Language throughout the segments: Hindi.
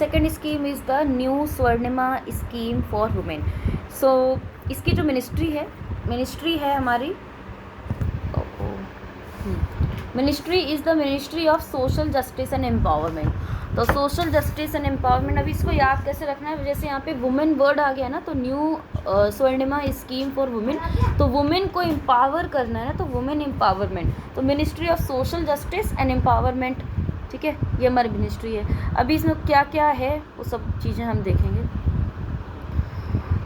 Second scheme is the new Swarnima scheme for women. So इसकी जो मिनिस्ट्री है हमारी, ministry is the ministry of social justice and empowerment. तो सोशल जस्टिस एंड एम्पावरमेंट, अभी इसको याद कैसे रखना है, जैसे यहाँ पे वुमेन वर्ड आ गया ना, तो new Swarnima scheme for women, तो वुमेन को एम्पावर करना है ना, तो वुमेन एम्पावरमेंट, तो ministry of social justice and empowerment. ठीक है, ये हमारी मिनिस्ट्री है। अभी इसमें क्या क्या है वो सब चीज़ें हम देखेंगे।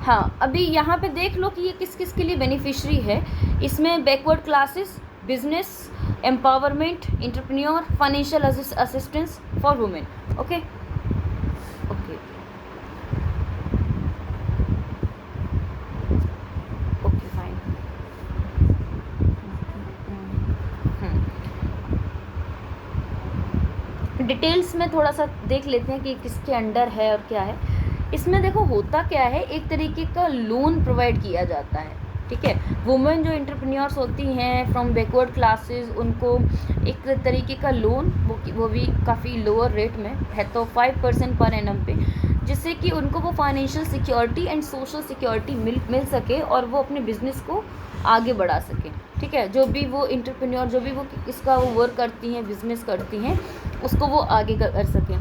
हाँ, अभी यहाँ पे देख लो कि ये किस किस के लिए बेनिफिशरी है। इसमें backward classes, business, empowerment, entrepreneur, financial assistance for women. Okay okay okay fine. Details में थोड़ा सा देख लेते हैं कि किसके अंडर है और क्या है। इसमें देखो होता क्या है, एक तरीके का लोन प्रोवाइड किया जाता है। ठीक है, वुमेन जो एंटरप्रेन्योर्स होती हैं फ्रॉम बैकवर्ड क्लासेस, उनको एक तरीके का लोन, वो भी काफ़ी लोअर रेट में है, तो 5% पर एनम पे, जिससे कि उनको वो financial security and social security मिल सके और वो अपने बिजनेस को आगे बढ़ा सके। ठीक है, जो भी वो एंटरप्रेन्योर, जो भी वो इसका वो वर्क करती हैं, बिजनेस करती हैं, उसको वो आगे कर सकें।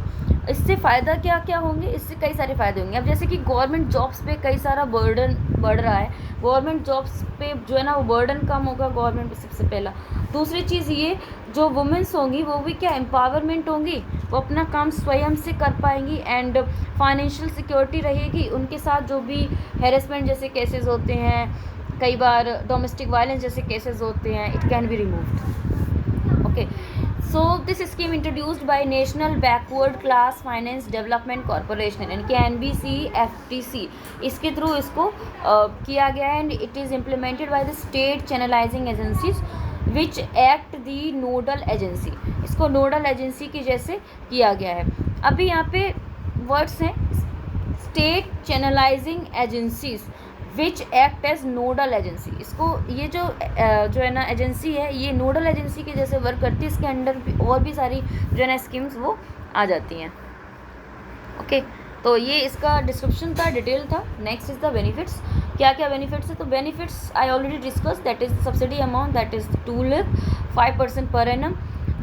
इससे फ़ायदा क्या क्या होंगे, इससे कई सारे फ़ायदे होंगे। अब जैसे कि गवर्नमेंट जॉब्स पे कई सारा बर्डन बढ़ रहा है, गवर्नमेंट जॉब्स पे जो है ना वो बर्डन कम होगा गवर्नमेंट पे, सबसे पहला। दूसरी चीज़ ये, जो वुमेन्स होंगी वो भी क्या एम्पावरमेंट होंगी, वो अपना काम स्वयं से कर पाएंगी एंड फाइनेंशियल सिक्योरिटी रहेगी। उनके साथ जो भी हैरेसमेंट जैसे केसेस होते हैं, कई बार डोमेस्टिक वायलेंस जैसे केसेस होते हैं, it can be removed. Okay, so this scheme introduced by national backward class finance development corporation यानी कि NBCFTC, इसके थ्रू इसको किया गया है and it is implemented by the state channelizing agencies which act the nodal agency. इसको नोडल एजेंसी की जैसे किया गया है। अभी यहाँ पे वर्ड्स हैं, state channelizing agencies which act as nodal agency. इसको ये जो है ना एजेंसी है, ये नोडल एजेंसी के जैसे वर्क करती है। इसके अंडर भी और भी सारी जो है ना स्कीम्स वो आ जाती हैं। ओके, तो ये इसका डिस्क्रिप्शन था, डिटेल था। Next is the benefits. क्या क्या बेनिफिट्स है, तो benefits I already discuss, that is subsidy amount that is 2 lakh, 5% per annum.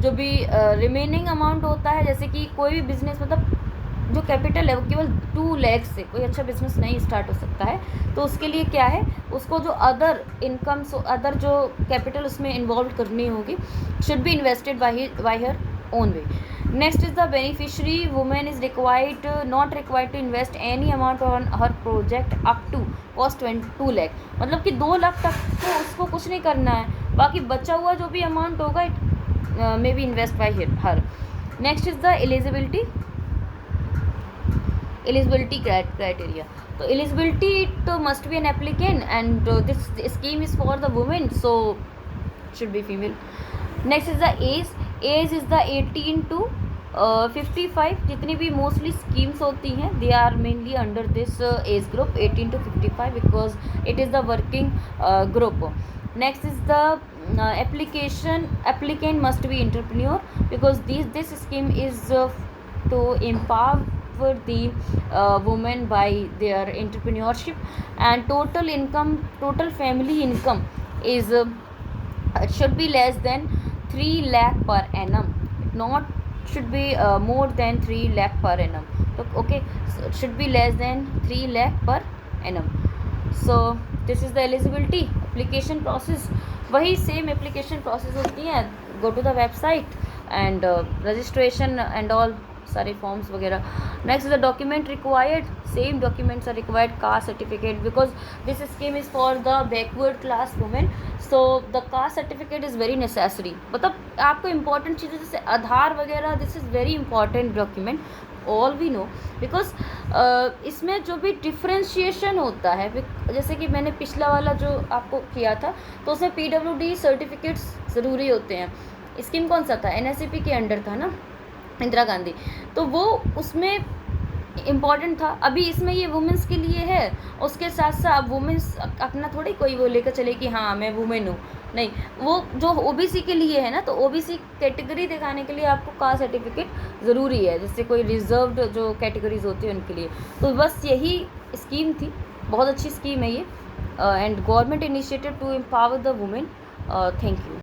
जो भी रिमेनिंग अमाउंट होता है, जैसे कि कोई भी बिजनेस, मतलब जो कैपिटल है वो केवल 2 लाख से कोई अच्छा बिजनेस नहीं स्टार्ट हो सकता है, तो उसके लिए क्या है, उसको जो अदर इनकम, अदर जो कैपिटल उसमें इन्वॉल्व करनी होगी, should be invested by her own way. Next is the beneficiary women is not required to invest any amount on her project up to cost 2 lakh. मतलब कि 2 लाख तक तो उसको कुछ नहीं करना है, बाकी बचा हुआ जो भी अमाउंट होगा it may be invest bye her. Next is the eligibility criteria. So eligibility, it must be an applicant and this scheme is for the women, so should be female. Next is the age is the 18 to 55। जितनी भी मोस्टली स्कीम्स होती हैं they are mainly under this age group 18 to 55 because it is the working group. Next is the applicant must be entrepreneur because this scheme is to empower the women by their entrepreneurship, and total family income is should be less than 3 lakh per annum, not should be more than 3 lakh per annum. So, okay, so it should be less than 3 lakh per annum. So this is the eligibility application process. वही सेम एप्लीकेशन प्रोसेस होती है, go to the website and registration and all सारे फॉर्म्स वगैरह। Next the document required, same documents are required, caste certificate because this scheme is for the backward class women, so the caste certificate is very necessary. मतलब आपको इंपॉर्टेंट चीज़ें जैसे आधार वगैरह, this is very important document, all we know because इसमें जो भी डिफ्रेंशिएशन होता है, जैसे कि मैंने पिछला वाला जो आपको किया था तो उसमें PWD सर्टिफिकेट्स ज़रूरी होते हैं। स्कीम कौन सा था, NSCP के अंडर था ना, इंदिरा गांधी, तो वो उसमें इम्पॉर्टेंट था। अभी इसमें ये वुमेंस के लिए है, उसके साथ साथ वुमेंस अपना थोड़ी कोई वो लेकर चले कि हाँ मैं वुमेन हूँ, नहीं, वो जो ओबीसी के लिए है ना, तो ओबीसी कैटेगरी दिखाने के लिए आपको कास्ट सर्टिफिकेट ज़रूरी है, जैसे कोई रिजर्व्ड जो कैटेगरीज होती है उनके लिए। तो बस यही स्कीम थी, बहुत अच्छी स्कीम है ये, and government initiative to empower the women. Thank you.